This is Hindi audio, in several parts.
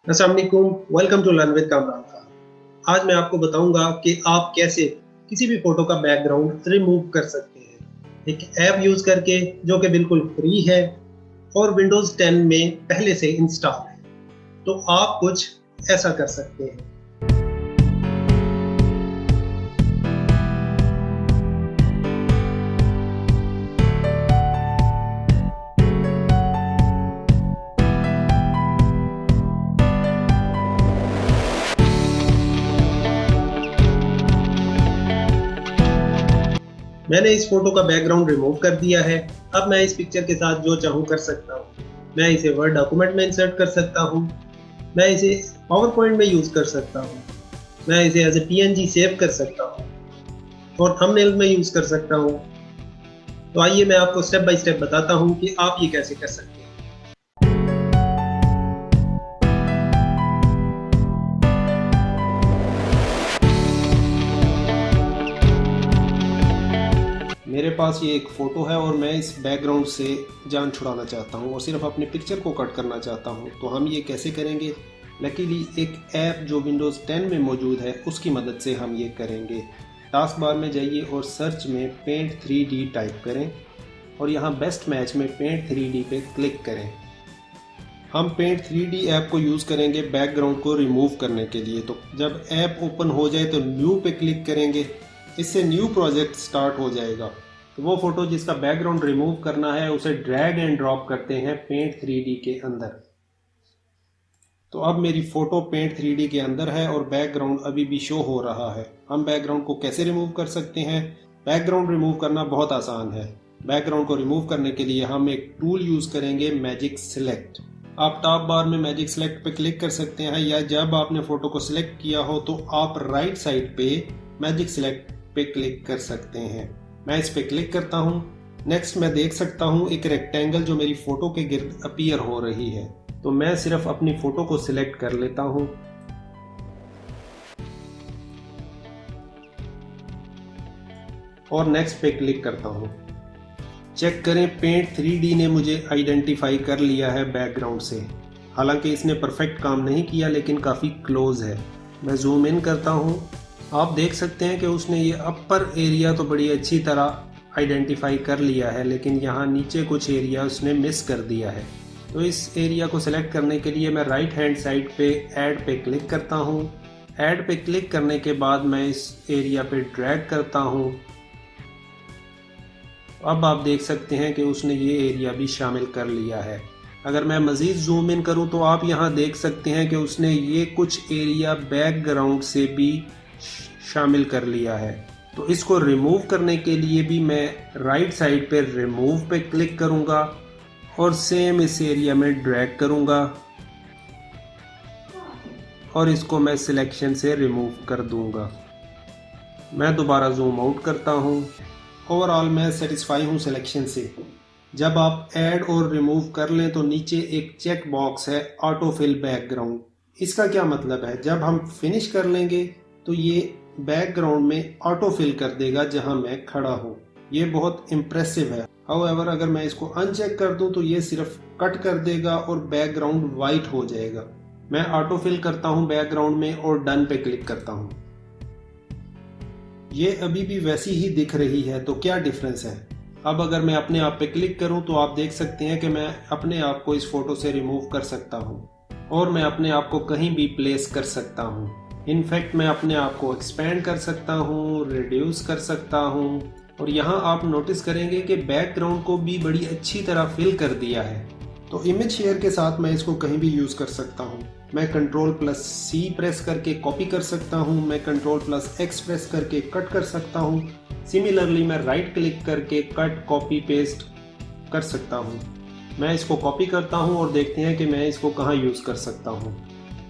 अस्सलाम वालेकुम, welcome to learn with Kamran Khan. आज मैं आपको बताऊंगा कि आप कैसे किसी भी फोटो का बैकग्राउंड रिमूव कर सकते हैं एक ऐप यूज करके जो कि बिल्कुल फ्री है और विंडोज 10 में पहले से इंस्टॉल है। तो आप कुछ ऐसा कर सकते हैं। मैंने इस फोटो का बैकग्राउंड रिमूव कर दिया है। अब मैं इस पिक्चर के साथ जो चाहूँ कर सकता हूँ। मैं इसे वर्ड डॉक्यूमेंट में इंसर्ट कर सकता हूँ, मैं इसे पावर पॉइंट में यूज कर सकता हूँ, मैं इसे एज ए PNG सेव कर सकता हूँ और थंबनेल में यूज कर सकता हूँ। तो आइए मैं आपको स्टेप बाय स्टेप बताता हूँ कि आप ये कैसे कर सकते हैं। मेरे पास ये एक फ़ोटो है और मैं इस बैकग्राउंड से जान छुड़ाना चाहता हूँ और सिर्फ अपने पिक्चर को कट करना चाहता हूँ। तो हम ये कैसे करेंगे? लकीली एक ऐप जो विंडोज़ 10 में मौजूद है उसकी मदद से हम ये करेंगे। टास्क बार में जाइए और सर्च में पेंट 3D टाइप करें और यहाँ बेस्ट मैच में पेंट 3D पे क्लिक करें। हम पेंट 3D ऐप को यूज़ करेंगे बैकग्राउंड को रिमूव करने के लिए। तो जब ऐप ओपन हो जाए तो न्यू पे क्लिक करेंगे, इससे न्यू प्रोजेक्ट स्टार्ट हो जाएगा। तो वो फोटो जिसका बैकग्राउंड रिमूव करना है उसे ड्रैग एंड ड्रॉप करते हैं पेंट 3D के अंदर। तो अब मेरी फोटो पेंट 3D के अंदर है और बैकग्राउंड अभी भी शो हो रहा है। हम बैकग्राउंड को कैसे रिमूव कर सकते हैं? बैकग्राउंड रिमूव करना बहुत आसान है। बैकग्राउंड को रिमूव करने के लिए हम एक टूल यूज करेंगे, मैजिक सिलेक्ट। आप टॉप बार में मैजिक सिलेक्ट पे क्लिक कर सकते हैं या जब आपने फोटो को सिलेक्ट किया हो तो आप राइट साइड पे मैजिक सिलेक्ट पे क्लिक कर सकते हैं। मैं इस पे क्लिक करता हूँ। नेक्स्ट मैं देख सकता हूँ एक रेक्टेंगल जो मेरी फोटो के गिर्द अपीयर हो रही है। तो मैं सिर्फ अपनी फोटो को सिलेक्ट कर लेता हूँ और नेक्स्ट पे क्लिक करता हूँ। चेक करें, पेंट 3D ने मुझे आइडेंटिफाई कर लिया है बैकग्राउंड से। हालांकि इसने परफेक्ट काम नहीं किया लेकिन काफ़ी क्लोज है। मैं जूम इन करता हूँ। आप देख सकते हैं कि उसने ये अपर एरिया तो बड़ी अच्छी तरह आइडेंटिफाई कर लिया है, लेकिन यहाँ नीचे कुछ एरिया उसने मिस कर दिया है। तो इस एरिया को सिलेक्ट करने के लिए मैं राइट हैंड साइड पे ऐड पे क्लिक करता हूँ। ऐड पे क्लिक करने के बाद मैं इस एरिया पे ड्रैग करता हूँ। अब आप देख सकते हैं कि उसने ये एरिया भी शामिल कर लिया है। अगर मैं मज़ीद जूम इन करूं तो आप यहाँ देख सकते हैं कि उसने ये कुछ एरिया बैकग्राउंड से भी शामिल कर लिया है। तो इसको रिमूव करने के लिए भी मैं राइट साइड पे रिमूव पे क्लिक करूंगा और सेम इस एरिया में ड्रैग करूंगा और इसको मैं सिलेक्शन से रिमूव कर दूंगा। मैं दोबारा जूम आउट करता हूँ। ओवरऑल मैं सेटिस्फाई हूँ सिलेक्शन से। जब आप ऐड और रिमूव कर लें तो नीचे एक चेक बॉक्स है, ऑटो फिल बैकग्राउंड। इसका क्या मतलब है? जब हम फिनिश कर लेंगे तो ये बैकग्राउंड में ऑटो फिल कर देगा जहां मैं खड़ा हूँ। ये बहुत इम्प्रेसिव है। हाउएवर अगर मैं इसको अनचेक कर दूं तो ये सिर्फ कट कर देगा और बैकग्राउंड वाइट हो जाएगा। मैं ऑटो फिल करता हूँ बैकग्राउंड में और डन पे क्लिक करता हूँ। ये अभी भी वैसी ही दिख रही है, तो क्या डिफरेंस है? अब अगर मैं अपने आप पे क्लिक करूं तो आप देख सकते हैं कि मैं अपने आप को इस फोटो से रिमूव कर सकता हूं और मैं अपने आप को कहीं भी प्लेस कर सकता हूं। इनफैक्ट मैं अपने आप को एक्सपेंड कर सकता हूं, रिड्यूस कर सकता हूं और यहाँ आप नोटिस करेंगे कि बैकग्राउंड को भी बड़ी अच्छी तरह फिल कर दिया है। तो इमेज शेयर के साथ मैं इसको कहीं भी यूज़ कर सकता हूँ। मैं Ctrl+C प्रेस करके कॉपी कर सकता हूँ, मैं Ctrl+X प्रेस करके कट कर सकता हूँ। सिमिलरली मैं राइट क्लिक करके कट कॉपी पेस्ट कर सकता हूँ। मैं इसको कॉपी करता हूँ और देखते हैं कि मैं इसको कहाँ यूज़ कर सकता हूँ।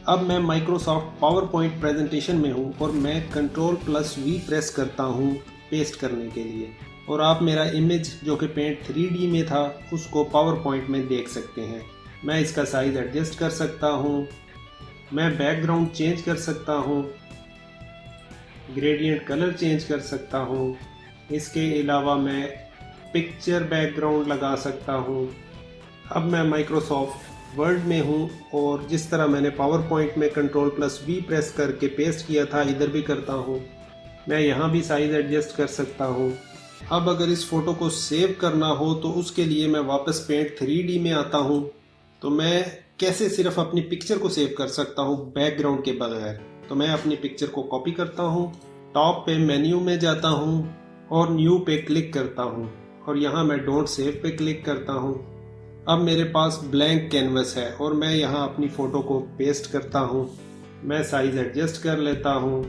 अब मैं माइक्रोसॉफ्ट पावर पॉइंट प्रेजेंटेशन में हूँ और मैं Ctrl+V प्रेस करता हूँ पेस्ट करने के लिए और आप मेरा इमेज जो कि पेंट 3D में था उसको पावर पॉइंट में देख सकते हैं। मैं इसका साइज़ एडजस्ट कर सकता हूँ, मैं बैकग्राउंड चेंज कर सकता हूँ, ग्रेडियंट कलर चेंज कर सकता हूँ। इसके अलावा मैं पिक्चर बैकग्राउंड लगा सकता हूँ। अब मैं माइक्रोसॉफ्ट वर्ड में हूँ और जिस तरह मैंने पावर पॉइंट में Ctrl+V प्रेस करके पेस्ट किया था इधर भी करता हूँ। मैं यहाँ भी साइज़ एडजस्ट कर सकता हूँ। अब अगर इस फ़ोटो को सेव करना हो तो उसके लिए मैं वापस पेंट 3D में आता हूँ। तो मैं कैसे सिर्फ अपनी पिक्चर को सेव कर सकता हूँ बैकग्राउंड के बगैर। तो मैं अपनी पिक्चर को कॉपी करता हूँ, टॉप पे मेन्यू में जाता हूँ और न्यू पे क्लिक करता हूँ और यहाँ मैं डोंट सेव पे क्लिक करता हूँ। अब मेरे पास ब्लैंक कैनवस है और मैं यहाँ अपनी फ़ोटो को पेस्ट करता हूँ। मैं साइज़ एडजस्ट कर लेता हूँ।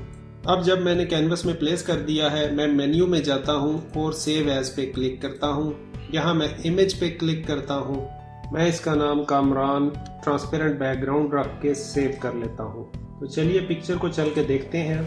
अब जब मैंने कैनवस में प्लेस कर दिया है, मैं मेन्यू में जाता हूँ और सेव एज पे क्लिक करता हूँ। यहाँ मैं इमेज पे क्लिक करता हूँ। मैं इसका नाम कामरान ट्रांसपेरेंट बैकग्राउंड रख के सेव कर लेता हूँ। तो चलिए पिक्चर को चल के देखते हैं।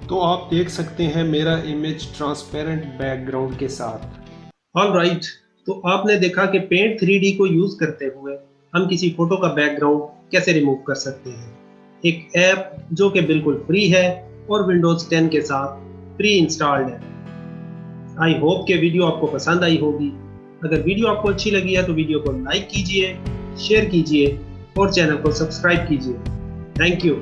तो आप देख सकते हैं मेरा इमेज ट्रांसपेरेंट बैकग्राउंड के साथ। ऑलराइट, तो आपने देखा कि पेंट 3D को यूज करते हुए हम किसी फोटो का बैकग्राउंड कैसे रिमूव कर सकते हैं। एक ऐप जो कि बिल्कुल फ्री है और विंडोज 10 के साथ प्री इंस्टॉल्ड है। आई होप कि वीडियो आपको पसंद आई होगी। अगर वीडियो आपको अच्छी लगी है तो वीडियो को लाइक कीजिए, शेयर कीजिए और चैनल को सब्सक्राइब कीजिए। Thank you.